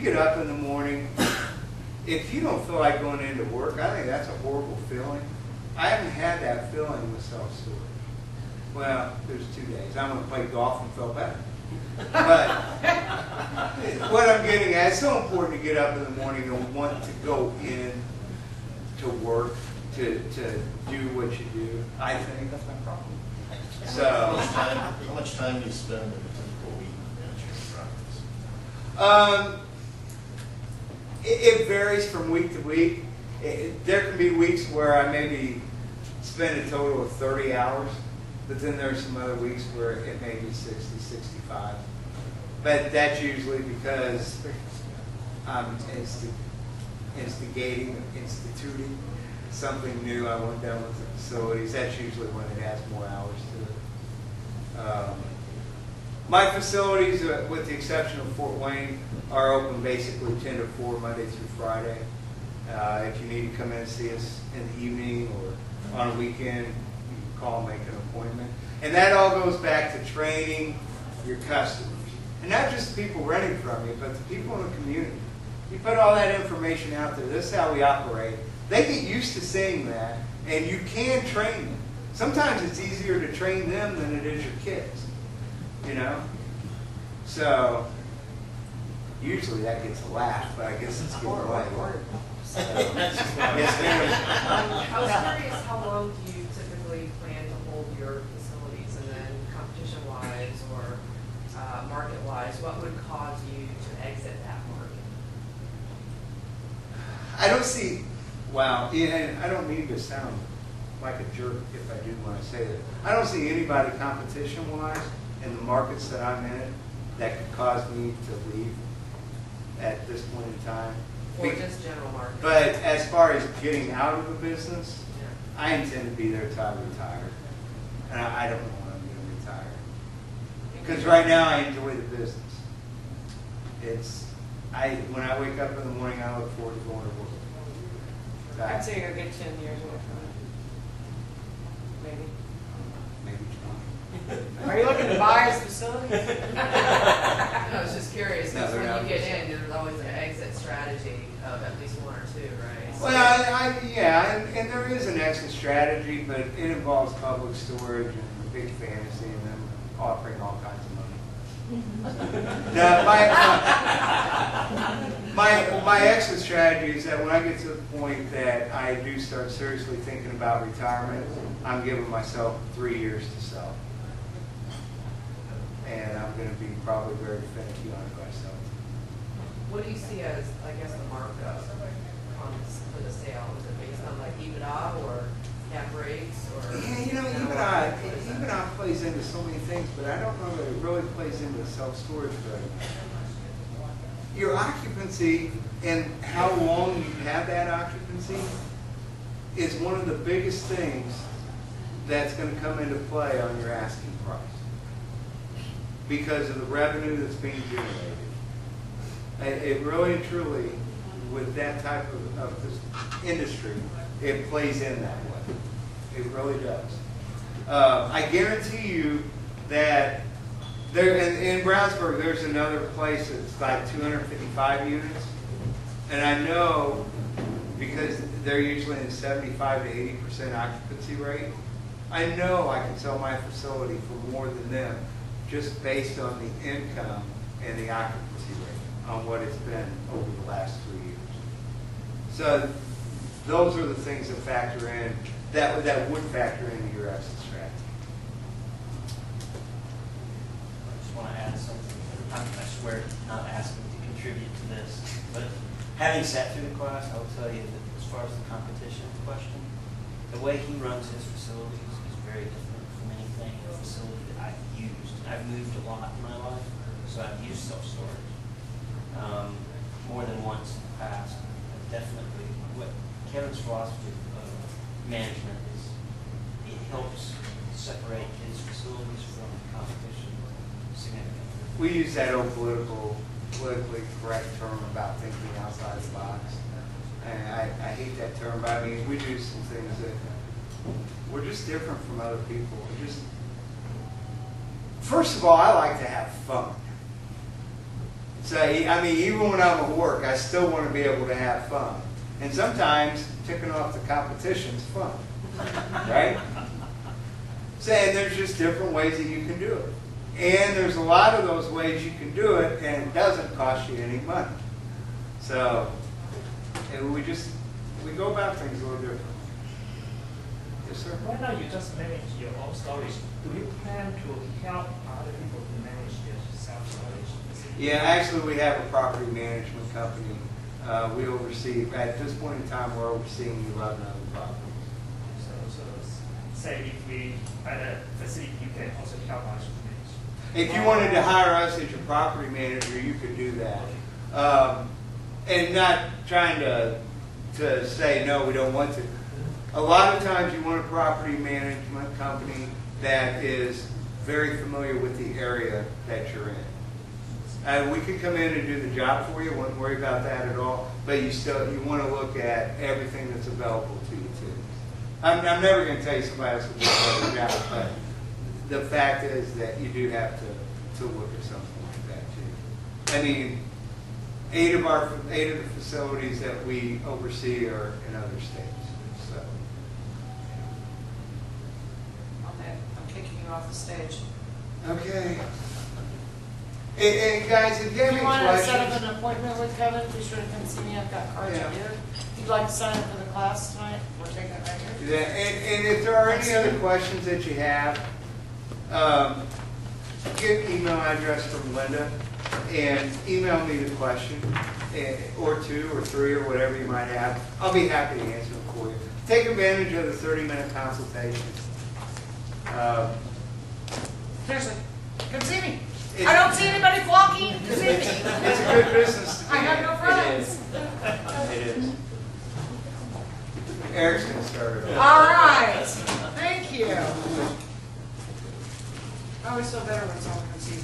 get up in the morning, if you don't feel like going into work, I think that's a horrible feeling. I haven't had that feeling with self-storage. Well, there's 2 days. I went to play golf and felt better. But what I'm getting at, it's so important to get up in the morning and want to go in to work, to do what you do. I think that's my problem. So, how much time do you spend in a typical week managing your practice? It varies from week to week. There can be weeks where I maybe spend a total of 30 hours, but then there's some other weeks where it may be 60, 65. But that's usually because I'm instituting something new. I went down with the facilities. That's usually when it has more hours to it. My facilities, with the exception of Fort Wayne, are open basically 10 to 4 Monday through Friday. If you need to come in and see us in the evening or on a weekend, you can call and make an appointment. And that all goes back to training your customers. And not just the people renting from you, but the people in the community. You put all that information out there. This is how we operate. They get used to seeing that, and you can train them. Sometimes it's easier to train them than it is your kids. You know? So, usually that gets a laugh, but I guess it's getting away. So, yes, ma'am. I was curious, how long do you typically plan to hold your facilities, and then competition-wise or market-wise, what would cause you to exit that market? I don't see, wow, and I don't mean to sound like a jerk if I do when I say that. I don't see anybody competition-wise in the markets that I'm in that could cause me to leave at this point in time. Or just general market? But as far as getting out of the business, Yeah. I intend to be there till I retire. And I don't know when I'm going to retire. Because right now I enjoy the business. When I wake up in the morning, I look forward to going to work. I'd say you're a good 10 years away from it. Maybe. Maybe 20. Are you looking to buy his facility? I was just curious, No, because they're when not. you get in, there's always an exit strategy of at least one or two, right? Well, yeah, and there is an exit strategy, but it involves public storage and big fantasy and them offering all kinds of money. No, my exit strategy is that when I get to the point that I do start seriously thinking about retirement, I'm giving myself 3 years to sell. And I'm going to be probably very finicky on it myself. What do you see as, I guess, the markup for the sale? Is it based on like EBITDA or cap rates or? Yeah, you know, EBITDA plays into so many things, but I don't know that it really plays into self-storage very much. Your occupancy and how long you have that occupancy is one of the biggest things that's going to come into play on your asking price because of the revenue that's being generated. It really and truly, with that type of this industry, it plays in that way. It really does. I guarantee you that there in Brownsburg, there's another place that's like 255 units. And I know, because they're usually in 75 to 80% occupancy rate, I know I can sell my facility for more than them just based on the income and the occupancy rate on what it's been over the last 3 years. So those are the things that factor in, that would factor into your exit strategy. I just want to add something. I swear not asking to contribute to this, but having sat through the class, I will tell you that as far as the competition question, the way he runs his facilities is very different from anything in a facility that I've used. I've moved a lot in my life, so I've used self-storage more than once in the past. Definitely, what Kevin's philosophy of management is, it helps separate his facilities from competition significantly. We use that old politically correct term about thinking outside the box. And I hate that term, but I mean, we do some things that we're just different from other people. First of all, I like to have fun. So, I mean, even when I'm at work, I still want to be able to have fun. And sometimes ticking off the competition's fun, right? So, and there's just different ways that you can do it. And there's a lot of those ways you can do it, and it doesn't cost you any money. So, and we go about things a little differently. Yes, sir? Right now, you just manage your own storage. Do you plan to help other people to manage their self-storage? Yeah, actually, we have a property management company. We oversee, at this point in time, we're overseeing 11 other properties. So say if we at a facility, you can also help us to manage. If you wanted to hire us as your property manager, you could do that. And not trying to say, no, we don't want to. A lot of times you want a property management company that is very familiar with the area that you're in. We could come in and do the job for you, wouldn't worry about that at all, but you want to look at everything that's available to you too. I'm never going to tell you somebody else will do a better job, but the fact is that you do have to look at something like that too. I mean, 8 of the facilities that we oversee are in other states. So, Okay, I'm kicking you off the stage. okay. And guys, if you have If any you want to set up questions, an appointment with Kevin, be sure to come see me. I've got cards Yeah. here. If you'd like to sign up for the class tonight, we're taking it right do here. that. And if there are any other questions that you have, get an email address from Linda and email me the question, or 2 or 3 or whatever you might have. I'll be happy to answer them for you. Take advantage of the 30-minute consultation. Seriously, come see me. I don't see anybody flocking to see me. It's a good business to be I have in. no friends. It is. Eric's going to start it All off. right, thank you. I always feel better when someone comes see me.